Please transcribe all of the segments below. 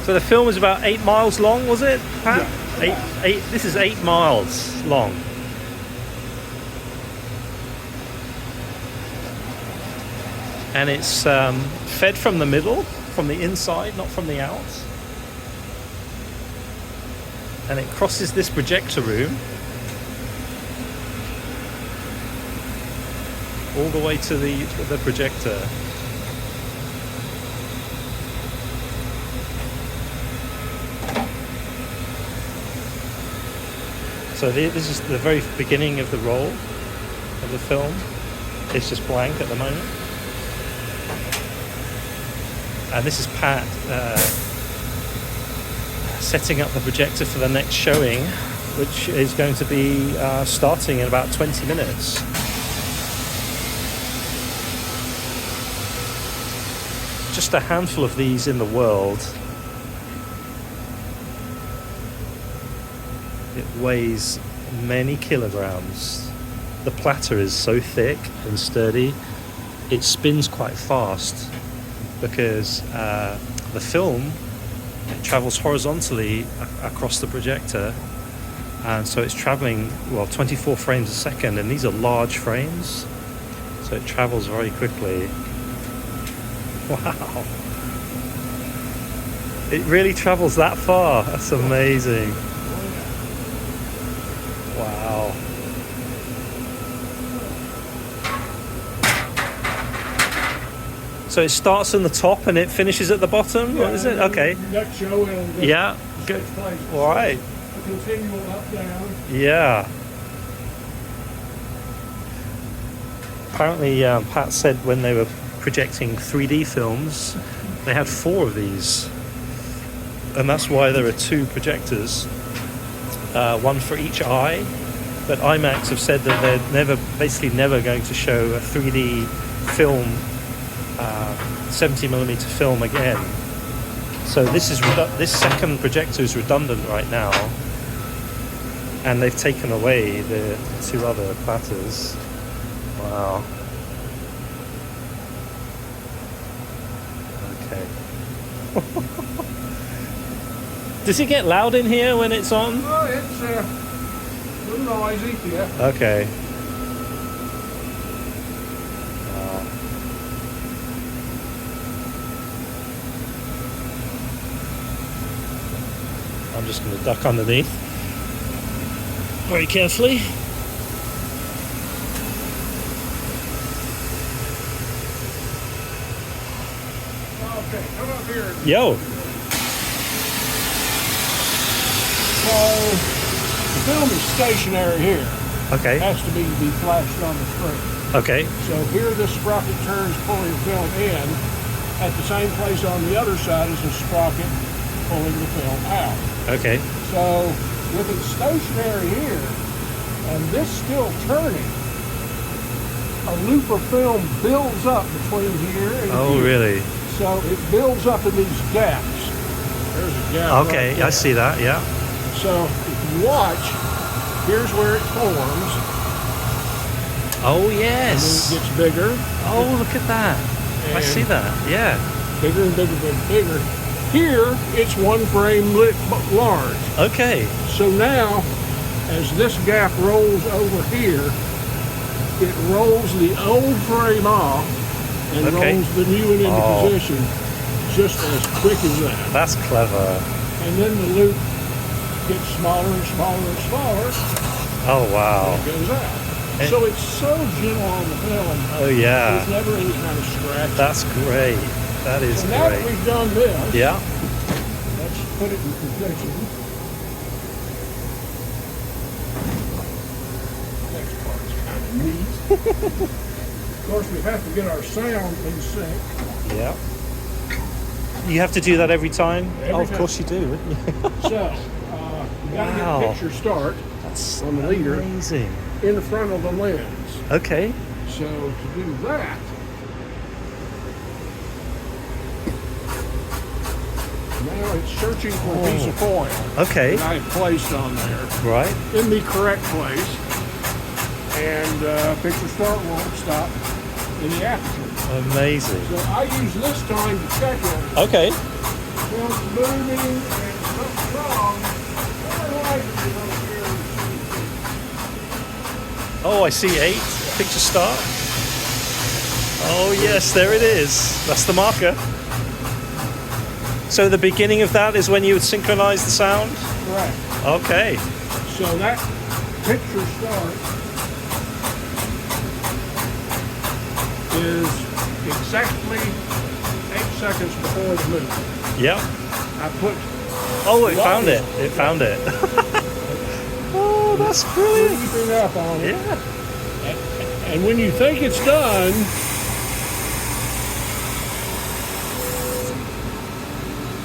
So the film is about 8 miles long, was it, Pat? Yeah. Eight. This is 8 miles long. And it's fed from the middle, from the inside, not from the out. And it crosses this projector room all the way to the projector. So this is the very beginning of the roll of the film. It's just blank at the moment. And this is Pat setting up the projector for the next showing, which is going to be starting in about 20 minutes. Just a handful of these in the world. It weighs many kilograms. The platter is so thick and sturdy, it spins quite fast because the film travels horizontally across the projector, and so it's traveling 24 frames a second, and these are large frames, so it travels very quickly. Wow, it really travels that far. That's amazing. Wow. So it starts on the top and it finishes at the bottom? Yeah, what is it? Okay. Next show and Yeah. Good. All right. A continual up down. Yeah. Apparently, Pat said when they were projecting 3D films, they had 4 of these, and that's why there are 2 projectors, one for each eye. But IMAX have said that they're never going to show a 3D film, 70mm film again. So this second projector is redundant right now, and they've taken away the 2 other platters. Wow. Okay. Does it get loud in here when it's on? Oh, it's a little noisy, yeah. Okay. Wow. I'm just going to duck underneath very carefully. Okay, come up here. Yo. So, the film is stationary here. Okay. It has to be flashed on the screen. Okay. So here this sprocket turns pulling the film in. At the same place on the other side is a sprocket pulling the film out. Okay. So with it stationary here and this still turning, a loop of film builds up between here and Oh, here. really? So it builds up in these gaps. There's a gap. Okay, right there. I see that. Yeah. So if you watch, here's where it forms. Oh, And yes. then it gets bigger. Oh, look at that. I see that. Yeah. Bigger and bigger and bigger. Here, it's 1 frame large. Okay. So now, as this gap rolls over here, it rolls the old frame off and Okay. rolls the new one into Oh. position just as quick as that. That's clever. And then the loop gets smaller and smaller and smaller Oh, wow. and it goes out. And- So it's so gentle on the film. Oh, yeah. There's never any kind of scratch. That's great. That is So now that great. we've done this, Yeah. let's put it in position. Next part's kind of neat. Of course, we have to get our sound in sync. Yeah. You have to do that every time? Every Oh, of time. course you do, wouldn't you? So, we got to get Wow. a picture start That's on the leader amazing. in the front of the lens. Okay. So to do that, now it's searching for a piece of foil Okay. that I placed on there Right. in the correct place, and picture start won't stop in the aperture. Amazing. So I use this time to check it. Okay. film's moving and something's wrong. Turn right over here. Oh, I see 8. Picture start. Oh yes, there it is. That's the marker. So the beginning of that is when you would synchronize the sound? Correct. Okay. So that picture start is exactly 8 seconds before the movie. Yep. I put Oh, it found it. It found it. Oh, that's brilliant. keeping up on it. Yeah. And when you think it's done,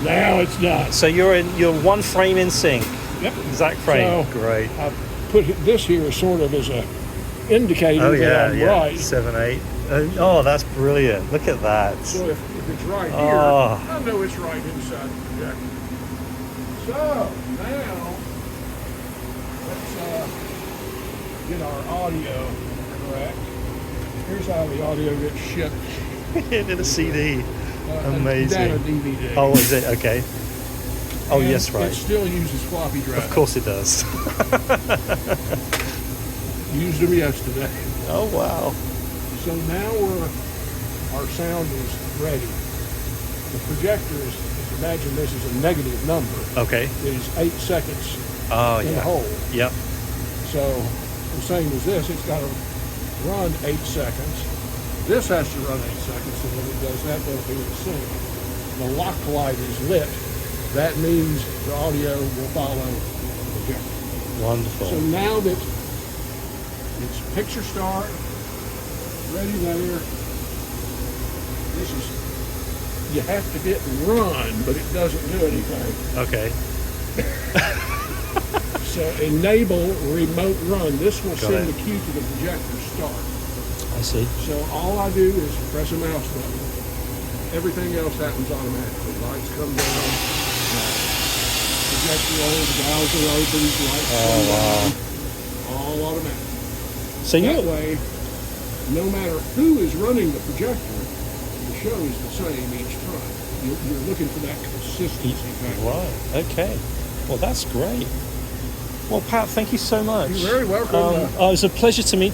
now it's done. So you're 1 frame in sync. Yep. Exact frame. So, Great. I put this here sort of as a indicator Oh that yeah, I'm yeah. right. 7, 8. Oh, that's brilliant. Look at that. So if it's right here, Oh. I know it's right inside the projector. So now let's get our audio correct. Here's how the audio gets shipped. It did a CD. Down a Amazing. DVD. Oh, is it? Okay. Oh, And yes, It right. still uses floppy drive. Of course it does. Used them yesterday. Oh, wow. So now our sound is ready. The projector is, imagine this is a negative number. Okay. It is 8 seconds Oh, in yeah. the hole. Yep. So the same as this, it's got to run 8 seconds. This has to run 8 seconds, and when it does that, they'll be in sync. The lock light is lit. That means the audio will follow the projector. Wonderful. So now that it's picture start, ready there, this is, you have to hit run, but it doesn't do anything. Okay. So enable remote run. This will Got send it. the cue to the projector start. I see. So all I do is press a mouse button. Everything else happens automatically. Lights come down, projector rolls, browser opens, lights come down. All automatic. So That you. way, no matter who is running the projector, the show is the same each time. You're looking for that consistency factor. Right. Okay. Well, that's great. Well, Pat, thank you so much. You're very welcome. It was a pleasure to meet